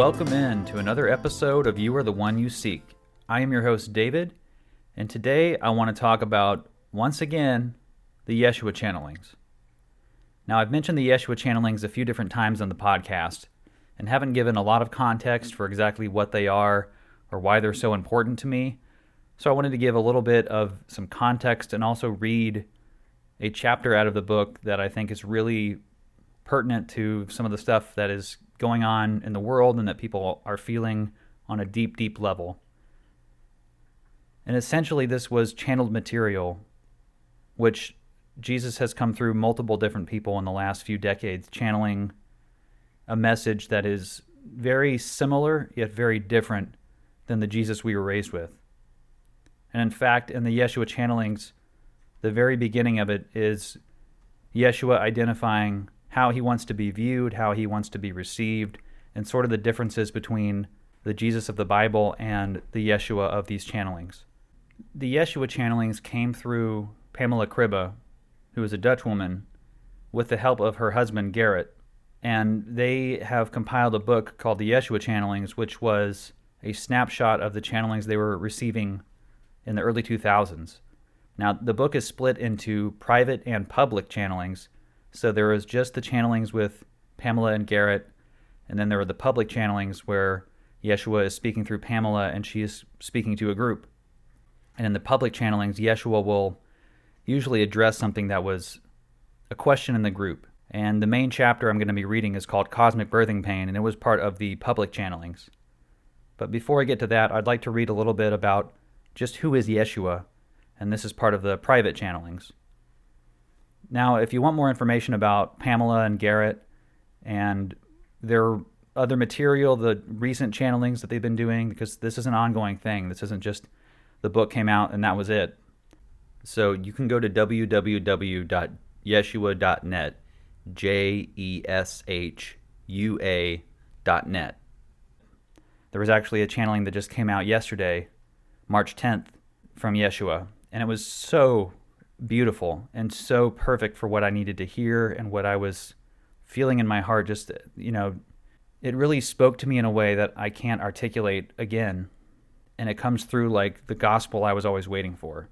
Welcome in to another episode of You Are the One You Seek. I am your host, David, and today I want to talk about, once again, the Jeshua channelings. Now, I've mentioned the Jeshua channelings a few different times on the podcast and haven't given a lot of context for exactly what they are or why they're so important to me, so I wanted to give a little bit of some context and also read a chapter out of the book that I think is really pertinent to some of the stuff that is going on in the world and that people are feeling on a deep, deep level. And essentially this was channeled material, which Jesus has come through multiple different people in the last few decades, channeling a message that is very similar yet very different than the Jesus we were raised with. And in fact, in the Jeshua channelings, the very beginning of it is Jeshua identifying how he wants to be viewed, how he wants to be received, and sort of the differences between the Jesus of the Bible and the Jeshua of these channelings. The Jeshua channelings came through Pamela, who is a Dutch woman, with the help of her husband, Garrett, and they have compiled a book called the Jeshua channelings, which was a snapshot of the channelings they were receiving in the early 2000s. Now, the book is split into private and public channelings. So there was just the channelings with Pamela and Garrett, and then there were the public channelings where Jeshua is speaking through Pamela and she is speaking to a group. And in the public channelings, Jeshua will usually address something that was a question in the group. And the main chapter I'm going to be reading is called Cosmic Birthing Pain, and it was part of the public channelings. But before I get to that, I'd like to read a little bit about just who is Jeshua, and this is part of the private channelings. Now, if you want more information about Pamela and Garrett and their other material, the recent channelings that they've been doing, because this is an ongoing thing. This isn't just the book came out and that was it. So you can go to www.jeshua.net, JESHUA.net. There was actually a channeling that just came out yesterday, March 10th, from Jeshua, and it was so beautiful and so perfect for what I needed to hear and what I was feeling in my heart. Just, it really spoke to me in a way that I can't articulate again. And it comes through like the gospel I was always waiting for.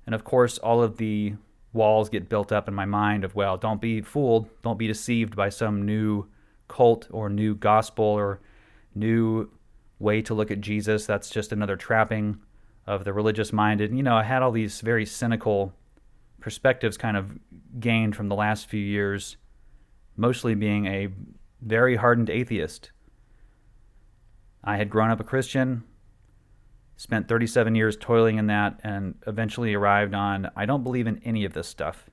And of course, all of the walls get built up in my mind of, well, don't be fooled, don't be deceived by some new cult or new gospel or new way to look at Jesus. That's just another trapping of the religious minded. I had all these very cynical perspectives kind of gained from the last few years, mostly being a very hardened atheist. I had grown up a Christian, spent 37 years toiling in that, and eventually arrived on, I don't believe in any of this stuff.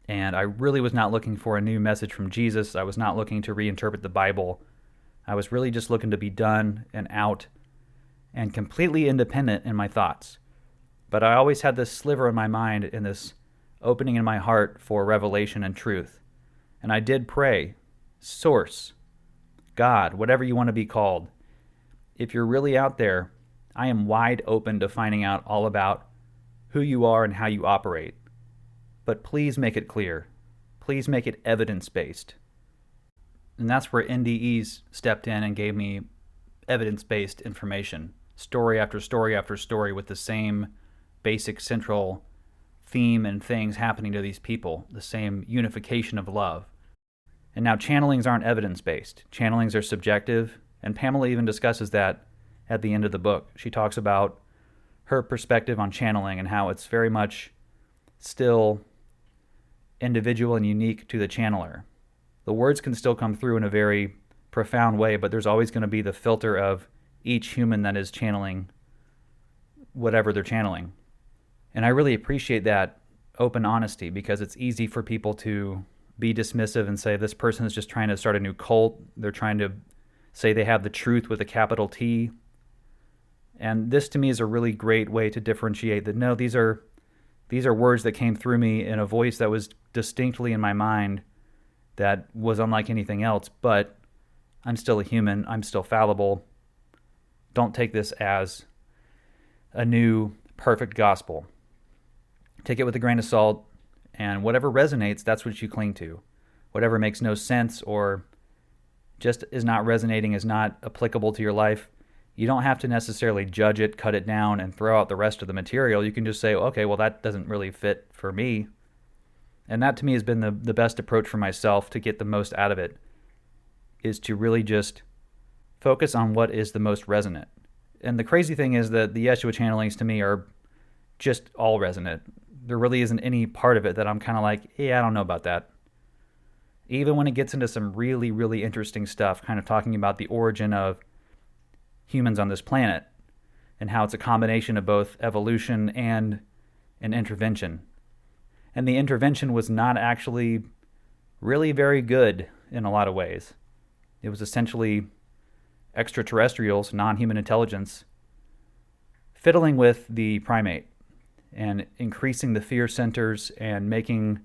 And I really was not looking for a new message from Jesus. I was not looking to reinterpret the Bible. I was really just looking to be done and out and completely independent in my thoughts. But I always had this sliver in my mind and this opening in my heart for revelation and truth. And I did pray, Source, God, whatever you want to be called. If you're really out there, I am wide open to finding out all about who you are and how you operate. But please make it clear. Please make it evidence-based. And that's where NDEs stepped in and gave me evidence-based information. Story after story after story with the same basic central theme and things happening to these people, the same unification of love. And now channelings aren't evidence-based. Channelings are subjective, and Pamela even discusses that at the end of the book. She talks about her perspective on channeling and how it's very much still individual and unique to the channeler. The words can still come through in a very profound way, but there's always going to be the filter of each human that is channeling whatever they're channeling. And I really appreciate that open honesty, because it's easy for people to be dismissive and say this person is just trying to start a new cult. They're trying to say they have the truth with a capital T. And this to me is a really great way to differentiate that no, these are words that came through me in a voice that was distinctly in my mind that was unlike anything else, but I'm still a human, I'm still fallible. Don't take this as a new perfect gospel. Take it with a grain of salt, and whatever resonates, that's what you cling to. Whatever makes no sense or just is not resonating, is not applicable to your life, you don't have to necessarily judge it, cut it down, and throw out the rest of the material. You can just say, okay, well, that doesn't really fit for me. And that to me has been the best approach for myself to get the most out of it, is to really just focus on what is the most resonant. And the crazy thing is that the Yeshua channelings to me are just all resonant. There really isn't any part of it that I'm kind of like, yeah, I don't know about that. Even when it gets into some really, really interesting stuff, kind of talking about the origin of humans on this planet and how it's a combination of both evolution and an intervention. And the intervention was not actually really very good in a lot of ways. It was essentially extraterrestrials, non-human intelligence, fiddling with the primate and increasing the fear centers and making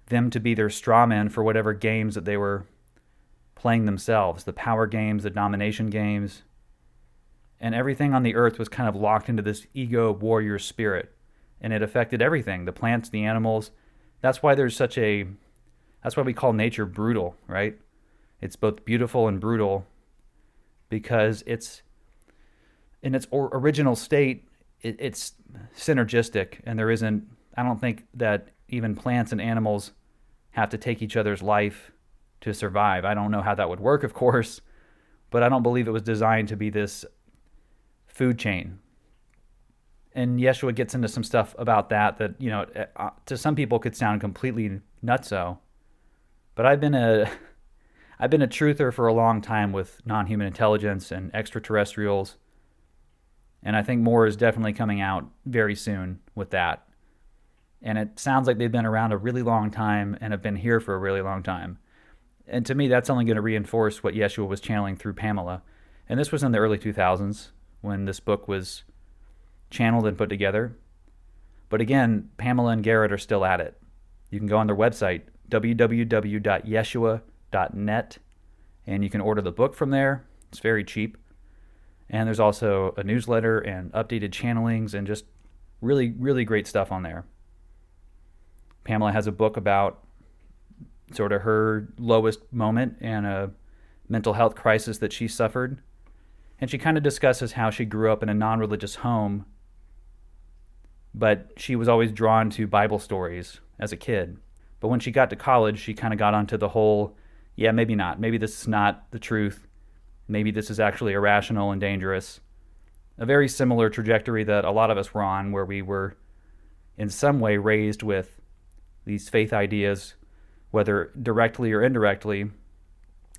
them to be their straw man for whatever games that they were playing themselves, the power games, the domination games. And everything on the earth was kind of locked into this ego warrior spirit. And it affected everything, the plants, the animals. That's why that's why we call nature brutal, right? It's both beautiful and brutal because it's, in its original state, it's synergistic. And I don't think that even plants and animals have to take each other's life to survive. I don't know how that would work, of course, but I don't believe it was designed to be this food chain. And Yeshua gets into some stuff about that, to some people could sound completely nutso. But I've been a truther for a long time with non-human intelligence and extraterrestrials. And I think more is definitely coming out very soon with that. And it sounds like they've been around a really long time and have been here for a really long time. And to me, that's only going to reinforce what Yeshua was channeling through Pamela. And this was in the early 2000s when this book was channeled and put together. But again, Pamela and Garrett are still at it. You can go on their website, www.yeshua.net, and you can order the book from there. It's very cheap. And there's also a newsletter and updated channelings and just really, really great stuff on there. Pamela has a book about sort of her lowest moment and a mental health crisis that she suffered. And she kind of discusses how she grew up in a non-religious home, but she was always drawn to Bible stories as a kid. But when she got to college, she kind of got onto the whole, yeah, maybe not. Maybe this is not the truth. Maybe this is actually irrational and dangerous. A very similar trajectory that a lot of us were on, where we were in some way raised with these faith ideas, whether directly or indirectly,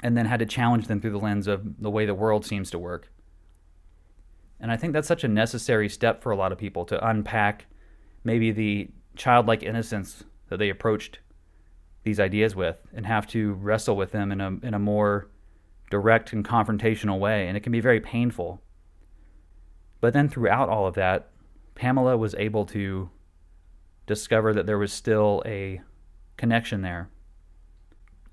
and then had to challenge them through the lens of the way the world seems to work. And I think that's such a necessary step for a lot of people to unpack maybe the childlike innocence that they approached these ideas with and have to wrestle with them in a more direct and confrontational way. And it can be very painful. But then throughout all of that, Pamela was able to discover that there was still a connection there.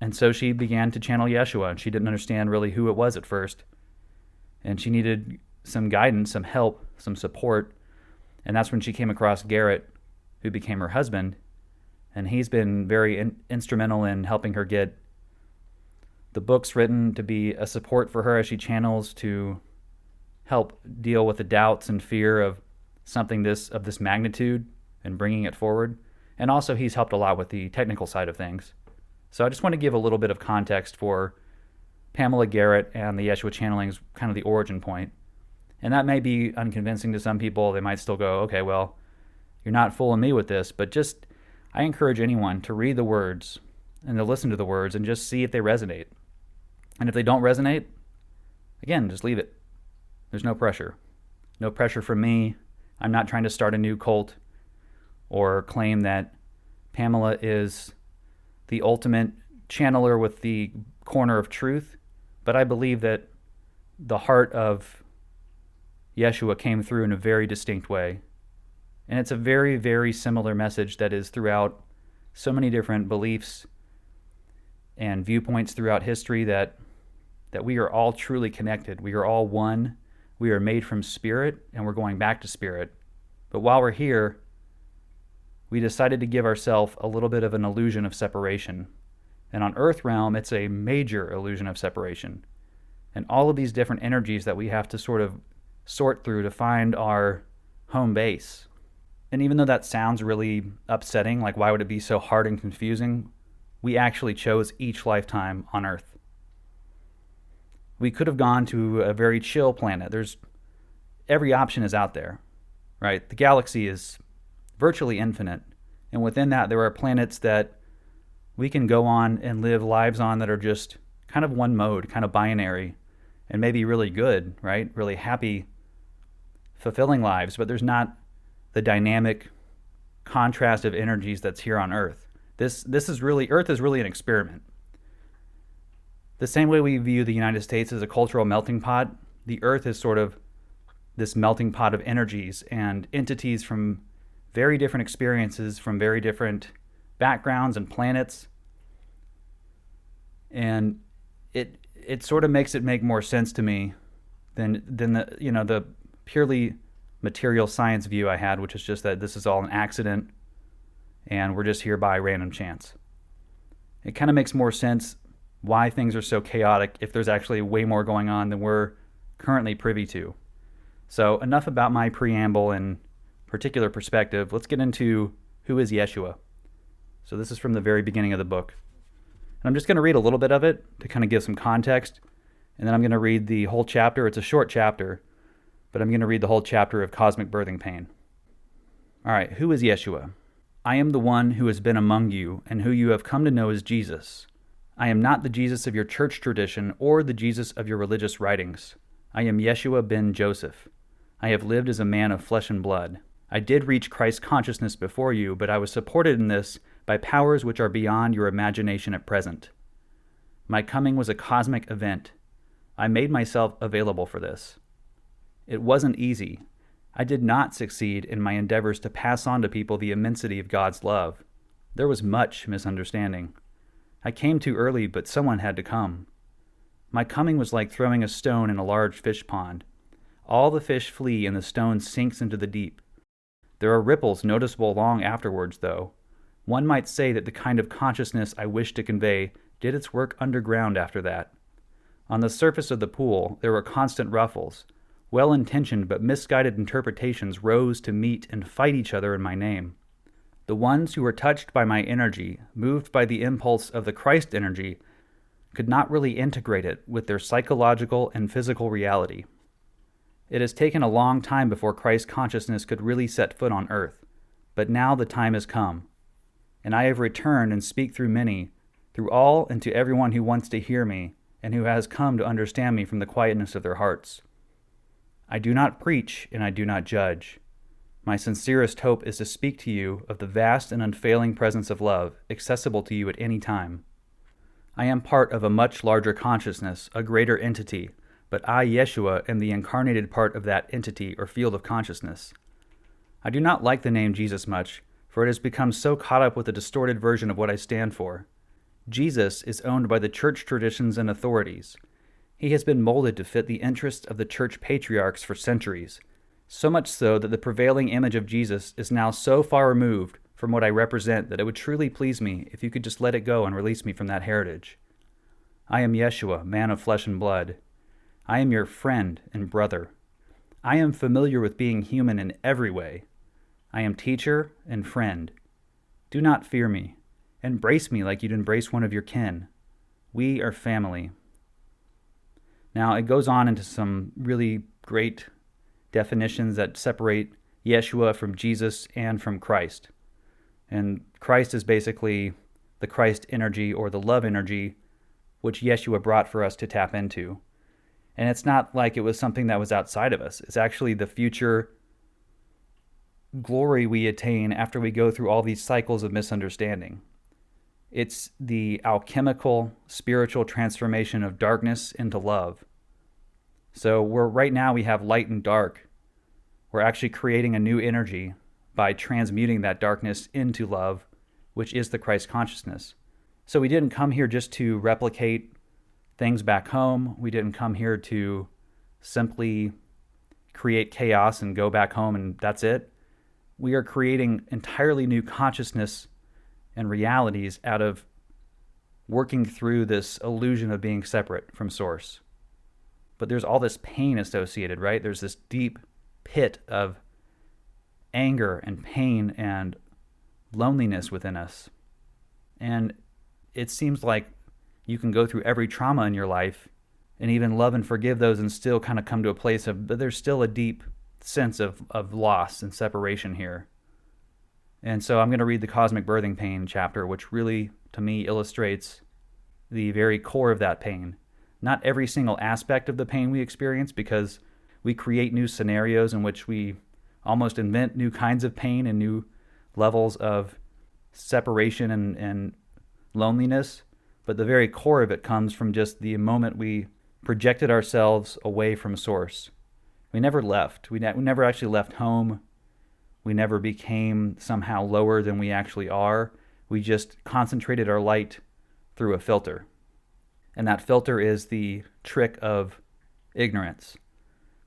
And so she began to channel Yeshua, and she didn't understand really who it was at first. And she needed some guidance, some help, some support. And that's when she came across Garrett, who became her husband. And he's been very instrumental in helping her get the books written to be a support for her as she channels, to help deal with the doubts and fear of something of this magnitude and bringing it forward. And also he's helped a lot with the technical side of things. So I just want to give a little bit of context for Pamela, Garrett, and the Yeshua channeling's kind of the origin point. And that may be unconvincing to some people. They might still go, okay, well, you're not fooling me with this. But I encourage anyone to read the words and to listen to the words and just see if they resonate. And if they don't resonate, again, just leave it. There's no pressure. No pressure from me. I'm not trying to start a new cult or claim that Pamela is the ultimate channeler with the corner of truth, but I believe that the heart of Yeshua came through in a very distinct way. And it's a very, very similar message that is throughout so many different beliefs and viewpoints throughout history, that we are all truly connected. We are all one. We are made from spirit, and we're going back to spirit. But while we're here, we decided to give ourselves a little bit of an illusion of separation. And on Earth realm, it's a major illusion of separation. And all of these different energies that we have to sort of sort through to find our home base. And even though that sounds really upsetting, like why would it be so hard and confusing? We actually chose each lifetime on Earth. We could have gone to a very chill planet. Every option is out there, right? The galaxy is virtually infinite. And within that, there are planets that we can go on and live lives on that are just kind of one mode, kind of binary, and maybe really good, right? Really happy, fulfilling lives, but there's not the dynamic contrast of energies that's here on Earth. Earth is really an experiment. The same way we view the United States as a cultural melting pot, the Earth is sort of this melting pot of energies and entities from very different experiences, from very different backgrounds and planets. And it sort of makes it make more sense to me than the purely material science view I had, which is just that this is all an accident and we're just here by random chance. It kind of makes more sense why things are so chaotic if there's actually way more going on than we're currently privy to. So enough about my preamble and particular perspective. Let's get into who is Jeshua. So this is from the very beginning of the book. And I'm just going to read a little bit of it to kind of give some context. And then I'm going to read the whole chapter. It's a short chapter, but I'm going to read the whole chapter of Cosmic Birthing Pain. All right, who is Jeshua? I am the one who has been among you and who you have come to know as Jesus. I am not the Jesus of your church tradition or the Jesus of your religious writings. I am Jeshua ben Joseph. I have lived as a man of flesh and blood. I did reach Christ consciousness before you, but I was supported in this by powers which are beyond your imagination at present. My coming was a cosmic event. I made myself available for this. It wasn't easy. I did not succeed in my endeavors to pass on to people the immensity of God's love. There was much misunderstanding. I came too early, but someone had to come. My coming was like throwing a stone in a large fish pond. All the fish flee and the stone sinks into the deep. There are ripples noticeable long afterwards, though. One might say that the kind of consciousness I wished to convey did its work underground after that. On the surface of the pool, there were constant ruffles. Well-intentioned but misguided interpretations rose to meet and fight each other in my name. The ones who were touched by my energy, moved by the impulse of the Christ energy, could not really integrate it with their psychological and physical reality. It has taken a long time before Christ consciousness could really set foot on earth, but now the time has come. And I have returned and speak through many, through all and to everyone who wants to hear me, and who has come to understand me from the quietness of their hearts. I do not preach and I do not judge. My sincerest hope is to speak to you of the vast and unfailing presence of love, accessible to you at any time. I am part of a much larger consciousness, a greater entity, but I, Jeshua, am the incarnated part of that entity or field of consciousness. I do not like the name Jesus much, for it has become so caught up with a distorted version of what I stand for. Jesus is owned by the church traditions and authorities. He has been molded to fit the interests of the church patriarchs for centuries, so much so that the prevailing image of Jesus is now so far removed from what I represent that it would truly please me if you could just let it go and release me from that heritage. I am Jeshua, man of flesh and blood. I am your friend and brother. I am familiar with being human in every way. I am teacher and friend. Do not fear me. Embrace me like you'd embrace one of your kin. We are family. Now, it goes on into some really great definitions that separate Jeshua from Jesus and from Christ. And Christ is basically the Christ energy or the love energy which Jeshua brought for us to tap into. And it's not like it was something that was outside of us. It's actually the future glory we attain after we go through all these cycles of misunderstanding. It's the alchemical, spiritual transformation of darkness into love. So right now we have light and dark. We're actually creating a new energy by transmuting that darkness into love, which is the Christ consciousness. So we didn't come here just to replicate things back home. We didn't come here to simply create chaos and go back home and that's it. We are creating entirely new consciousness and realities out of working through this illusion of being separate from Source. But there's all this pain associated, right? There's this deep pit of anger and pain and loneliness within us. And it seems like you can go through every trauma in your life and even love and forgive those and still kind of come to a place of, but there's still a deep sense of loss and separation here. And so I'm going to read the Cosmic Birthing Pain chapter, which really, to me, illustrates the very core of that pain. Not every single aspect of the pain we experience, because we create new scenarios in which we almost invent new kinds of pain and new levels of separation and loneliness. But the very core of it comes from just the moment we projected ourselves away from Source. We never left. We never actually left home. We never became somehow lower than we actually are. We just concentrated our light through a filter. And that filter is the trick of ignorance,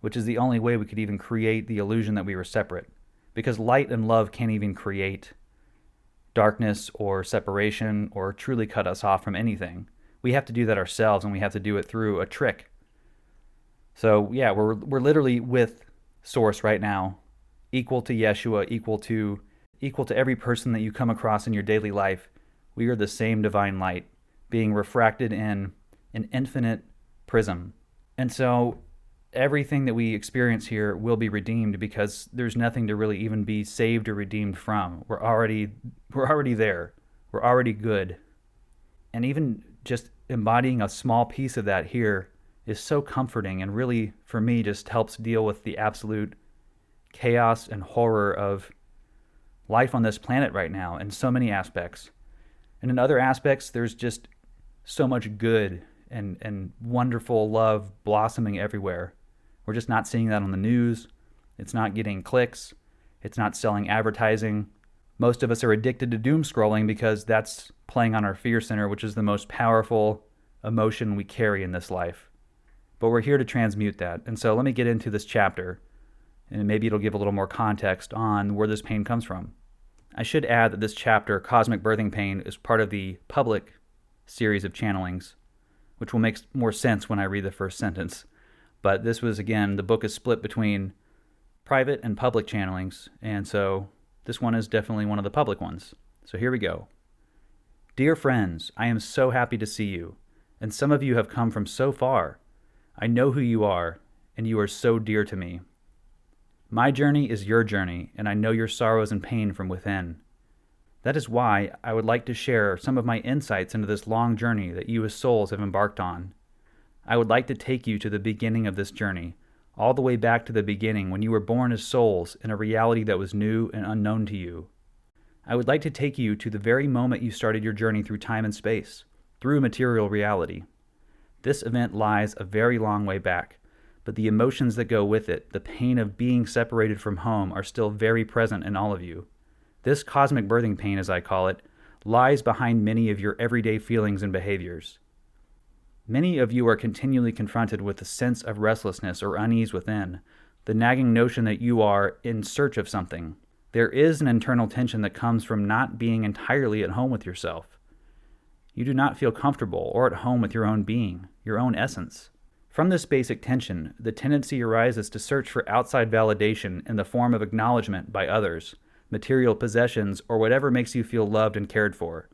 which is the only way we could even create the illusion that we were separate. Because light and love can't even create darkness or separation or truly cut us off from anything. We have to do that ourselves, and we have to do it through a trick. So yeah, we're literally with Source right now, equal to Jeshua, equal to every person that you come across in your daily life. We are the same divine light, being refracted in an infinite prism. And so everything that we experience here will be redeemed, because there's nothing to really even be saved or redeemed from. We're already there. We're already good. And even just embodying a small piece of that here is so comforting, and really, for me, just helps deal with the absolute chaos and horror of life on this planet right now in so many aspects. And in other aspects, there's just so much good and wonderful love blossoming everywhere. We're just not seeing that on the news. It's not getting clicks. It's not selling advertising. Most of us are addicted to doom scrolling because that's playing on our fear center, which is the most powerful emotion we carry in this life. But we're here to transmute that. And so let me get into this chapter, and maybe it'll give a little more context on where this pain comes from. I should add that this chapter, Cosmic Birthing Pain, is part of the public series of channelings, which will make more sense when I read the first sentence. But this was, again, the book is split between private and public channelings, and so this one is definitely one of the public ones. So here we go. Dear friends, I am so happy to see you, and some of you have come from so far. I know who you are, and you are so dear to me. My journey is your journey, and I know your sorrows and pain from within. That is why I would like to share some of my insights into this long journey that you as souls have embarked on. I would like to take you to the beginning of this journey, all the way back to the beginning when you were born as souls in a reality that was new and unknown to you. I would like to take you to the very moment you started your journey through time and space, through material reality. This event lies a very long way back, but the emotions that go with it, the pain of being separated from home, are still very present in all of you. This cosmic birthing pain, as I call it, lies behind many of your everyday feelings and behaviors. Many of you are continually confronted with a sense of restlessness or unease within, the nagging notion that you are in search of something. There is an internal tension that comes from not being entirely at home with yourself. You do not feel comfortable or at home with your own being, your own essence. From this basic tension, the tendency arises to search for outside validation in the form of acknowledgement by others, material possessions, or whatever makes you feel loved and cared for.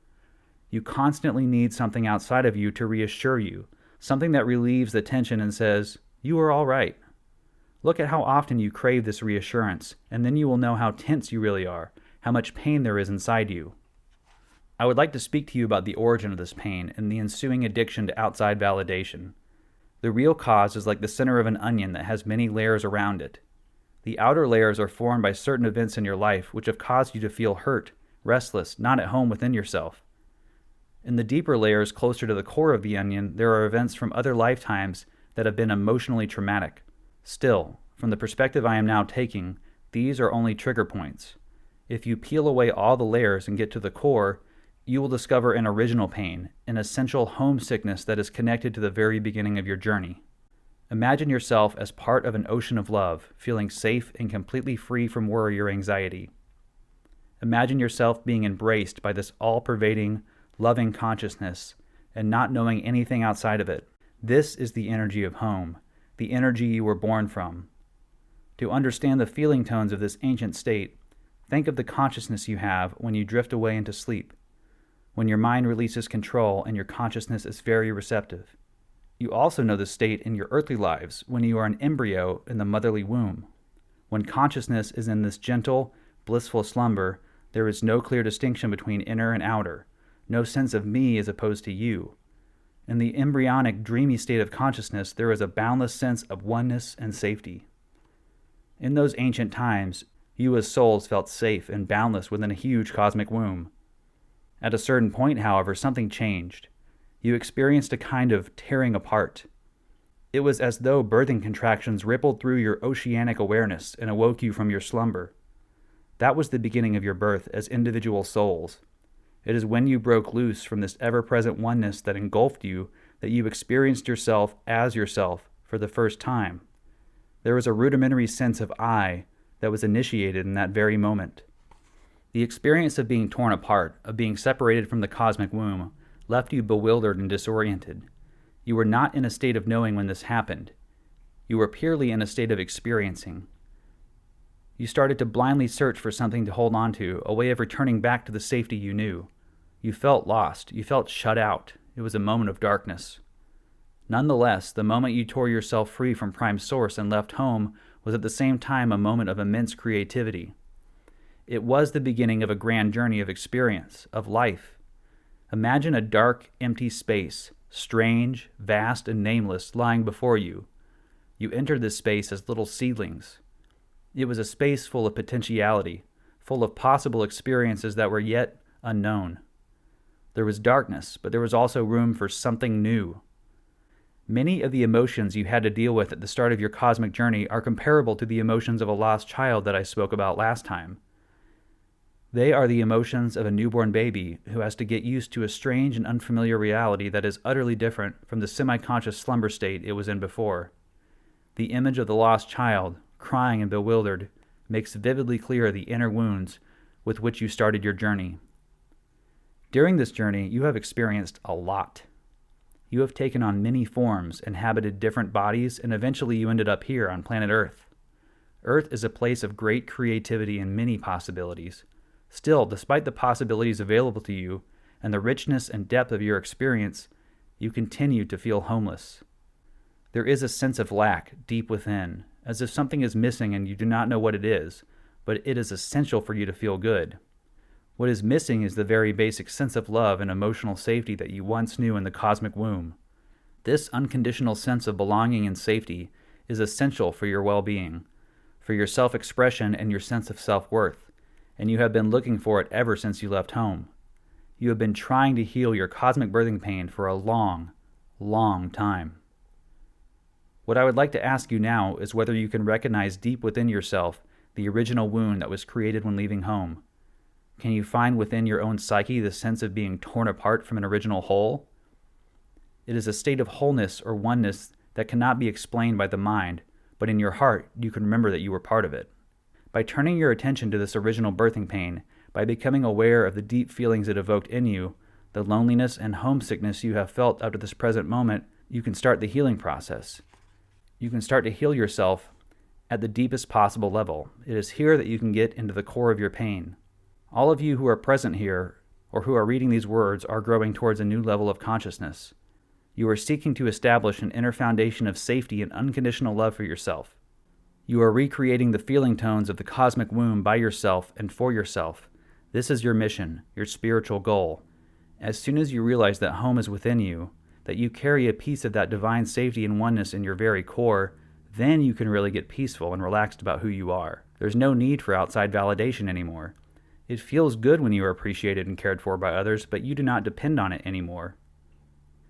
You constantly need something outside of you to reassure you, something that relieves the tension and says, "You are all right." Look at how often you crave this reassurance, and then you will know how tense you really are, how much pain there is inside you. I would like to speak to you about the origin of this pain and the ensuing addiction to outside validation. The real cause is like the center of an onion that has many layers around it. The outer layers are formed by certain events in your life which have caused you to feel hurt, restless, not at home within yourself. In the deeper layers closer to the core of the onion, there are events from other lifetimes that have been emotionally traumatic. Still, from the perspective I am now taking, these are only trigger points. If you peel away all the layers and get to the core, you will discover an original pain, an essential homesickness that is connected to the very beginning of your journey. Imagine yourself as part of an ocean of love, feeling safe and completely free from worry or anxiety. Imagine yourself being embraced by this all-pervading, loving consciousness, and not knowing anything outside of it. This is the energy of home, the energy you were born from. To understand the feeling tones of this ancient state, think of the consciousness you have when you drift away into sleep, when your mind releases control and your consciousness is very receptive. You also know the state in your earthly lives when you are an embryo in the motherly womb. When consciousness is in this gentle, blissful slumber, there is no clear distinction between inner and outer, no sense of me as opposed to you. In the embryonic, dreamy state of consciousness, there is a boundless sense of oneness and safety. In those ancient times, you as souls felt safe and boundless within a huge cosmic womb. At a certain point, however, something changed. You experienced a kind of tearing apart. It was as though birthing contractions rippled through your oceanic awareness and awoke you from your slumber. That was the beginning of your birth as individual souls. It is when you broke loose from this ever-present oneness that engulfed you that you experienced yourself as yourself for the first time. There was a rudimentary sense of I that was initiated in that very moment. The experience of being torn apart, of being separated from the cosmic womb, left you bewildered and disoriented. You were not in a state of knowing when this happened. You were purely in a state of experiencing. You started to blindly search for something to hold on to, a way of returning back to the safety you knew. You felt lost. You felt shut out. It was a moment of darkness. Nonetheless, the moment you tore yourself free from Prime Source and left home was at the same time a moment of immense creativity. It was the beginning of a grand journey of experience, of life. Imagine a dark, empty space, strange, vast, and nameless, lying before you. You entered this space as little seedlings. It was a space full of potentiality, full of possible experiences that were yet unknown. There was darkness, but there was also room for something new. Many of the emotions you had to deal with at the start of your cosmic journey are comparable to the emotions of a lost child that I spoke about last time. They are the emotions of a newborn baby who has to get used to a strange and unfamiliar reality that is utterly different from the semi-conscious slumber state it was in before. The image of the lost child, crying and bewildered, makes vividly clear the inner wounds with which you started your journey. During this journey, you have experienced a lot. You have taken on many forms, inhabited different bodies, and eventually you ended up here on planet Earth. Earth is a place of great creativity and many possibilities. Still, despite the possibilities available to you and the richness and depth of your experience, you continue to feel homeless. There is a sense of lack deep within, as if something is missing and you do not know what it is, but it is essential for you to feel good. What is missing is the very basic sense of love and emotional safety that you once knew in the cosmic womb. This unconditional sense of belonging and safety is essential for your well-being, for your self-expression and your sense of self-worth, and you have been looking for it ever since you left home. You have been trying to heal your cosmic birthing pain for a long, long time. What I would like to ask you now is whether you can recognize deep within yourself the original wound that was created when leaving home. Can you find within your own psyche the sense of being torn apart from an original whole? It is a state of wholeness or oneness that cannot be explained by the mind, but in your heart you can remember that you were part of it. By turning your attention to this original birthing pain, by becoming aware of the deep feelings it evoked in you, the loneliness and homesickness you have felt up to this present moment, you can start the healing process. You can start to heal yourself at the deepest possible level. It is here that you can get into the core of your pain. All of you who are present here, or who are reading these words, are growing towards a new level of consciousness. You are seeking to establish an inner foundation of safety and unconditional love for yourself. You are recreating the feeling tones of the cosmic womb by yourself and for yourself. This is your mission, your spiritual goal. As soon as you realize that home is within you, that you carry a piece of that divine safety and oneness in your very core, then you can really get peaceful and relaxed about who you are. There's no need for outside validation anymore. It feels good when you are appreciated and cared for by others, but you do not depend on it anymore.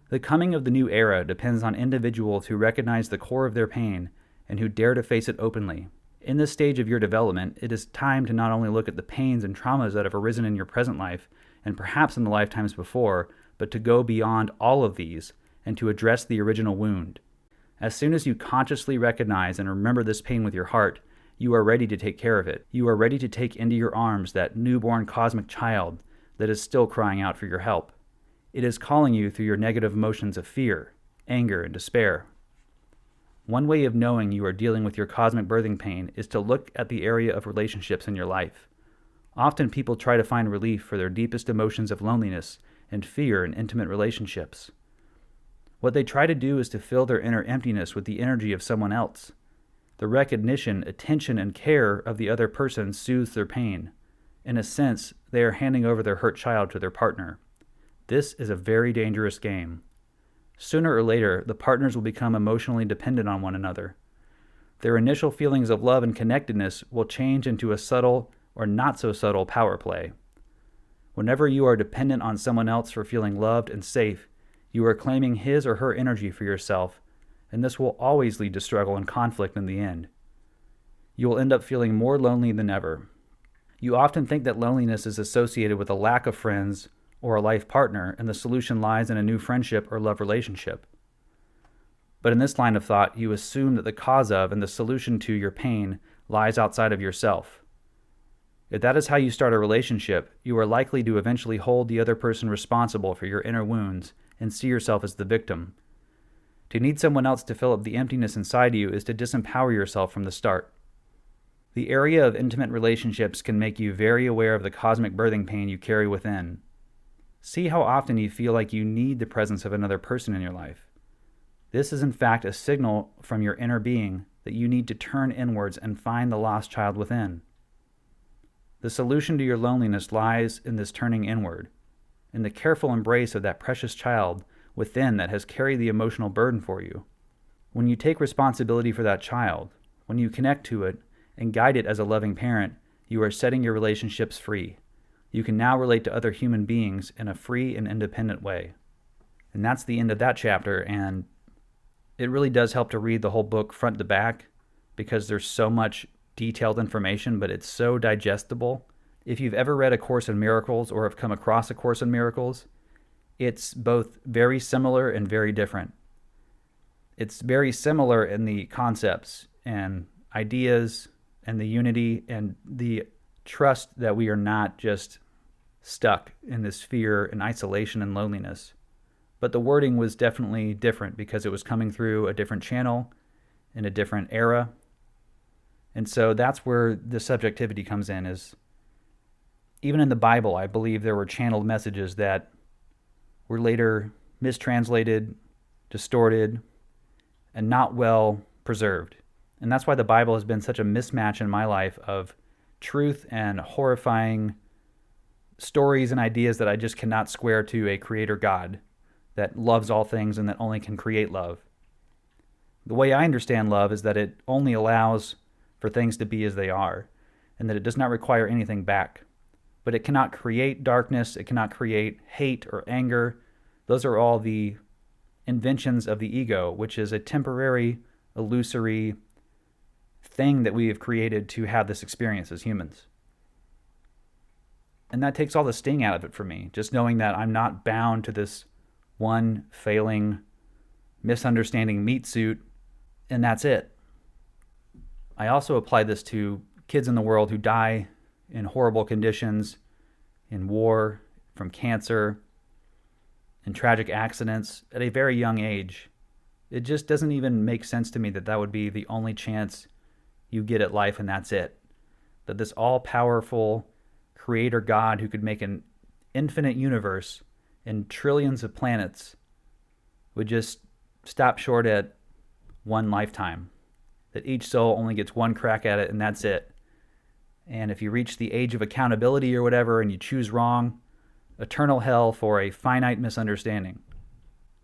The coming of the new era depends on individuals who recognize the core of their pain and who dare to face it openly. In this stage of your development, it is time to not only look at the pains and traumas that have arisen in your present life, and perhaps in the lifetimes before, but to go beyond all of these and to address the original wound. As soon as you consciously recognize and remember this pain with your heart, you are ready to take care of it. You are ready to take into your arms that newborn cosmic child that is still crying out for your help. It is calling you through your negative emotions of fear, anger, and despair. One way of knowing you are dealing with your cosmic birthing pain is to look at the area of relationships in your life. Often people try to find relief for their deepest emotions of loneliness and fear in intimate relationships. What they try to do is to fill their inner emptiness with the energy of someone else. The recognition, attention, and care of the other person soothes their pain. In a sense, they are handing over their hurt child to their partner. This is a very dangerous game. Sooner or later, the partners will become emotionally dependent on one another. Their initial feelings of love and connectedness will change into a subtle or not so subtle power play. Whenever you are dependent on someone else for feeling loved and safe, you are claiming his or her energy for yourself, and this will always lead to struggle and conflict in the end. You will end up feeling more lonely than ever. You often think that loneliness is associated with a lack of friends or a life partner, and the solution lies in a new friendship or love relationship. But in this line of thought, you assume that the cause of and the solution to your pain lies outside of yourself. If that is how you start a relationship, you are likely to eventually hold the other person responsible for your inner wounds and see yourself as the victim. To need someone else to fill up the emptiness inside you is to disempower yourself from the start. The area of intimate relationships can make you very aware of the cosmic birthing pain you carry within. See how often you feel like you need the presence of another person in your life. This is in fact a signal from your inner being that you need to turn inwards and find the lost child within. The solution to your loneliness lies in this turning inward, in the careful embrace of that precious child within that has carried the emotional burden for you. When you take responsibility for that child, when you connect to it and guide it as a loving parent, you are setting your relationships free. You can now relate to other human beings in a free and independent way. And that's the end of that chapter, and it really does help to read the whole book front to back because there's so much detailed information, but it's so digestible. If you've ever read A Course in Miracles or have come across A Course in Miracles, it's both very similar and very different. It's very similar in the concepts and ideas and the unity and the trust that we are not just stuck in this fear and isolation and loneliness. But the wording was definitely different because it was coming through a different channel in a different era. And so that's where the subjectivity comes in, is even in the Bible, I believe there were channeled messages that were later mistranslated, distorted, and not well preserved. And that's why the Bible has been such a mismatch in my life of truth and horrifying stories and ideas that I just cannot square to a creator God that loves all things and that only can create love. The way I understand love is that it only allows for things to be as they are, and that it does not require anything back. But it cannot create darkness, it cannot create hate or anger. Those are all the inventions of the ego, which is a temporary, illusory thing that we have created to have this experience as humans. And that takes all the sting out of it for me, just knowing that I'm not bound to this one failing, misunderstanding meat suit, and that's it. I also apply this to kids in the world who die in horrible conditions, in war, from cancer, in tragic accidents at a very young age. It just doesn't even make sense to me that that would be the only chance you get at life and that's it. That this all-powerful creator God who could make an infinite universe and trillions of planets would just stop short at one lifetime. That each soul only gets one crack at it and that's it. And if you reach the age of accountability or whatever and you choose wrong, eternal hell for a finite misunderstanding.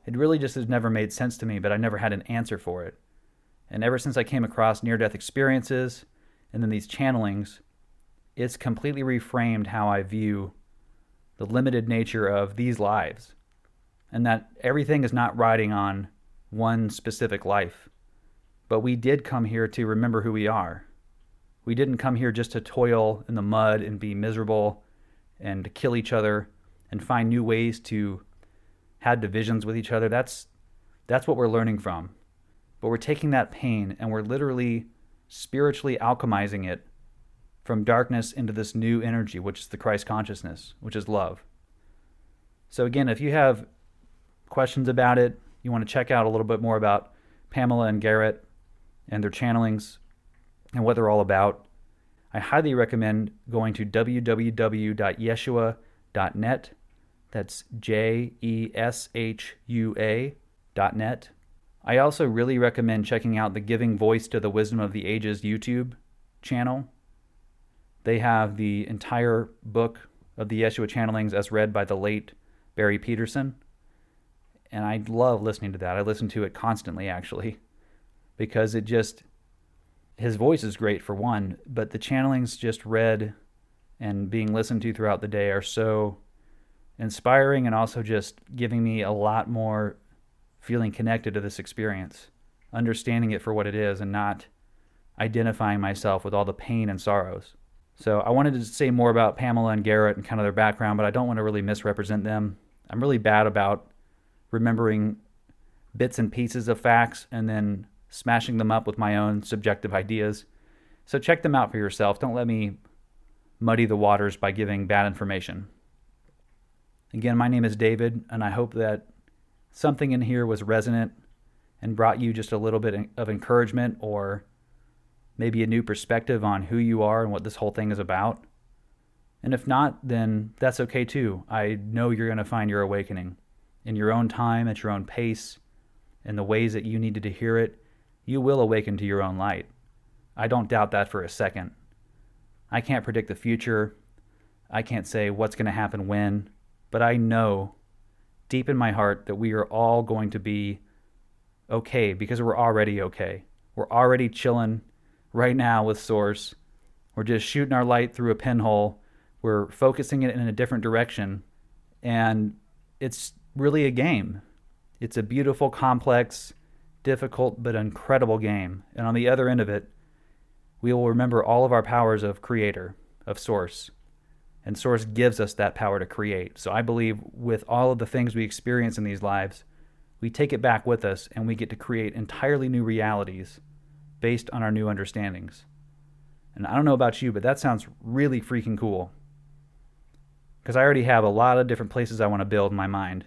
It really just has never made sense to me, but I never had an answer for it. And ever since I came across near-death experiences and then these channelings, it's completely reframed how I view the limited nature of these lives. And that everything is not riding on one specific life. But we did come here to remember who we are. We didn't come here just to toil in the mud and be miserable and to kill each other and find new ways to have divisions with each other. That's what we're learning from. But we're taking that pain and we're literally spiritually alchemizing it from darkness into this new energy, which is the Christ consciousness, which is love. So again, if you have questions about it, you want to check out a little bit more about Pamela and Garrett and their channelings and what they're all about, I highly recommend going to www.jeshua.net. That's JESHUA.net. I also really recommend checking out the Giving Voice to the Wisdom of the Ages YouTube channel. They have the entire book of the Yeshua channelings as read by the late Barry Peterson. And I love listening to that. I listen to it constantly, actually, because his voice is great for one, but the channelings just read and being listened to throughout the day are so inspiring and also just giving me a lot more feeling connected to this experience, understanding it for what it is and not identifying myself with all the pain and sorrows. So I wanted to say more about Pamela and Garrett and kind of their background, but I don't want to really misrepresent them. I'm really bad about remembering bits and pieces of facts and then smashing them up with my own subjective ideas. So check them out for yourself. Don't let me muddy the waters by giving bad information. Again, my name is David, and I hope that something in here was resonant and brought you just a little bit of encouragement or maybe a new perspective on who you are and what this whole thing is about. And if not, then that's okay too. I know you're going to find your awakening in your own time, at your own pace, in the ways that you needed to hear it. You will awaken to your own light. I don't doubt that for a second. I can't predict the future. I can't say what's going to happen when, but I know deep in my heart that we are all going to be okay because we're already okay. We're already chilling right now with Source. We're just shooting our light through a pinhole. We're focusing it in a different direction. And it's really a game. It's a beautiful, complex, difficult, but incredible game. And on the other end of it, we will remember all of our powers of Creator, of Source. And Source gives us that power to create. So I believe with all of the things we experience in these lives, we take it back with us and we get to create entirely new realities based on our new understandings. And I don't know about you, but that sounds really freaking cool. Because I already have a lot of different places I want to build in my mind.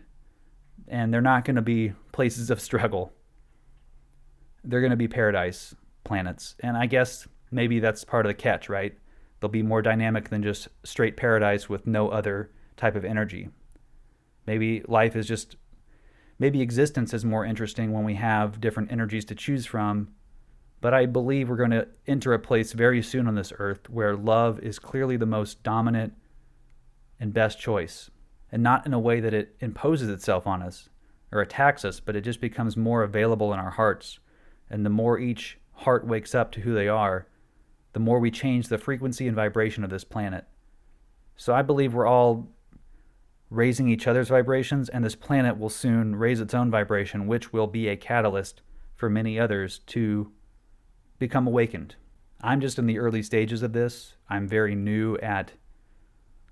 And they're not going to be places of struggle. They're going to be paradise planets. And I guess maybe that's part of the catch, right? They'll be more dynamic than just straight paradise with no other type of energy. Maybe existence is more interesting when we have different energies to choose from. But I believe we're going to enter a place very soon on this earth where love is clearly the most dominant and best choice. And not in a way that it imposes itself on us or attacks us, but it just becomes more available in our hearts. And the more each heart wakes up to who they are, the more we change the frequency and vibration of this planet. So I believe we're all raising each other's vibrations, and this planet will soon raise its own vibration, which will be a catalyst for many others to become awakened. I'm just in the early stages of this. I'm very new at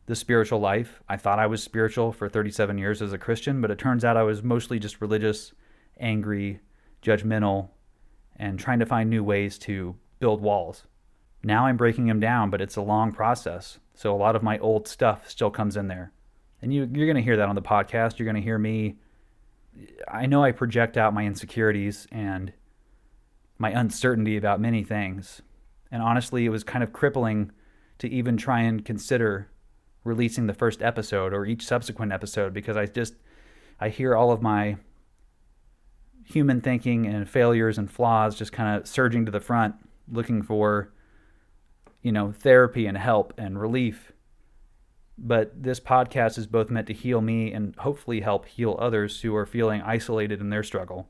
the spiritual life. I thought I was spiritual for 37 years as a Christian, but it turns out I was mostly just religious, angry, judgmental, and trying to find new ways to build walls. Now I'm breaking them down, but it's a long process. So a lot of my old stuff still comes in there. And you're going to hear that on the podcast. You're going to hear me. I know I project out my insecurities and my uncertainty about many things. And honestly, it was kind of crippling to even try and consider releasing the first episode or each subsequent episode, because I hear all of my human thinking and failures and flaws just kind of surging to the front, looking for, therapy and help and relief. But this podcast is both meant to heal me and hopefully help heal others who are feeling isolated in their struggle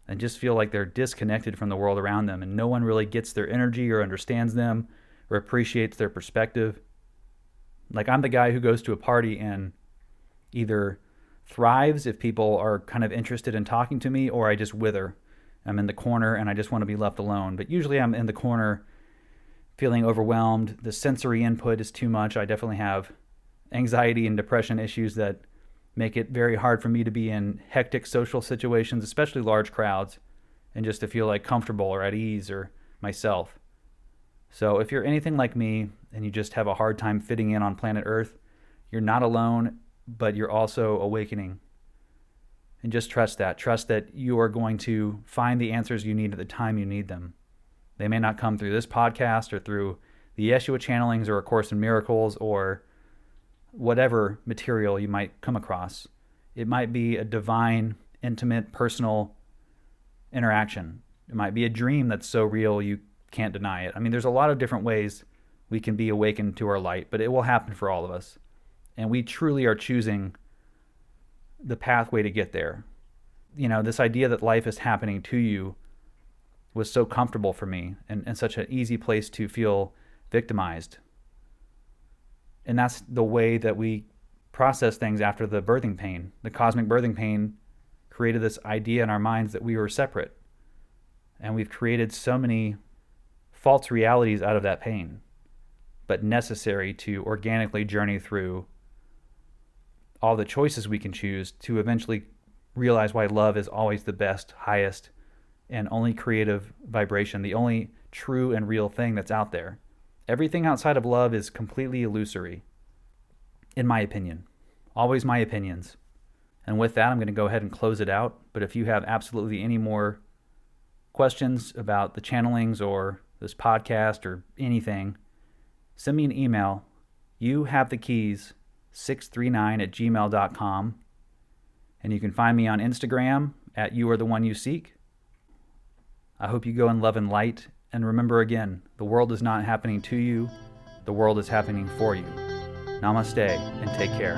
and just feel like they're disconnected from the world around them and no one really gets their energy or understands them or appreciates their perspective. Like, I'm the guy who goes to a party and either thrives if people are kind of interested in talking to me, or I just wither. I'm in the corner and I just want to be left alone. But usually I'm in the corner feeling overwhelmed. The sensory input is too much. I definitely have anxiety and depression issues that make it very hard for me to be in hectic social situations, especially large crowds, and just to feel like comfortable or at ease or myself. So if you're anything like me and you just have a hard time fitting in on planet Earth, you're not alone, but you're also awakening. And just trust that. Trust that you are going to find the answers you need at the time you need them. They may not come through this podcast or through the Yeshua channelings or A Course in Miracles or whatever material you might come across. It might be a divine, intimate, personal interaction. It might be a dream that's so real you can't deny it. I mean, there's a lot of different ways we can be awakened to our light, but it will happen for all of us. And we truly are choosing the pathway to get there. You know, this idea that life is happening to you was so comfortable for me and such an easy place to feel victimized. And that's the way that we process things after the birthing pain. The cosmic birthing pain created this idea in our minds that we were separate. And we've created so many false realities out of that pain, but necessary to organically journey through all the choices we can choose to eventually realize why love is always the best, highest, and only creative vibration, the only true and real thing that's out there. Everything outside of love is completely illusory, in my opinion. Always my opinions. And with that, I'm going to go ahead and close it out. But if you have absolutely any more questions about the channelings or this podcast or anything, send me an email. youhavethekeys639@gmail.com. And you can find me on Instagram at youaretheoneyouseek. I hope you go in love and light. And remember again, the world is not happening to you. The world is happening for you. Namaste and take care.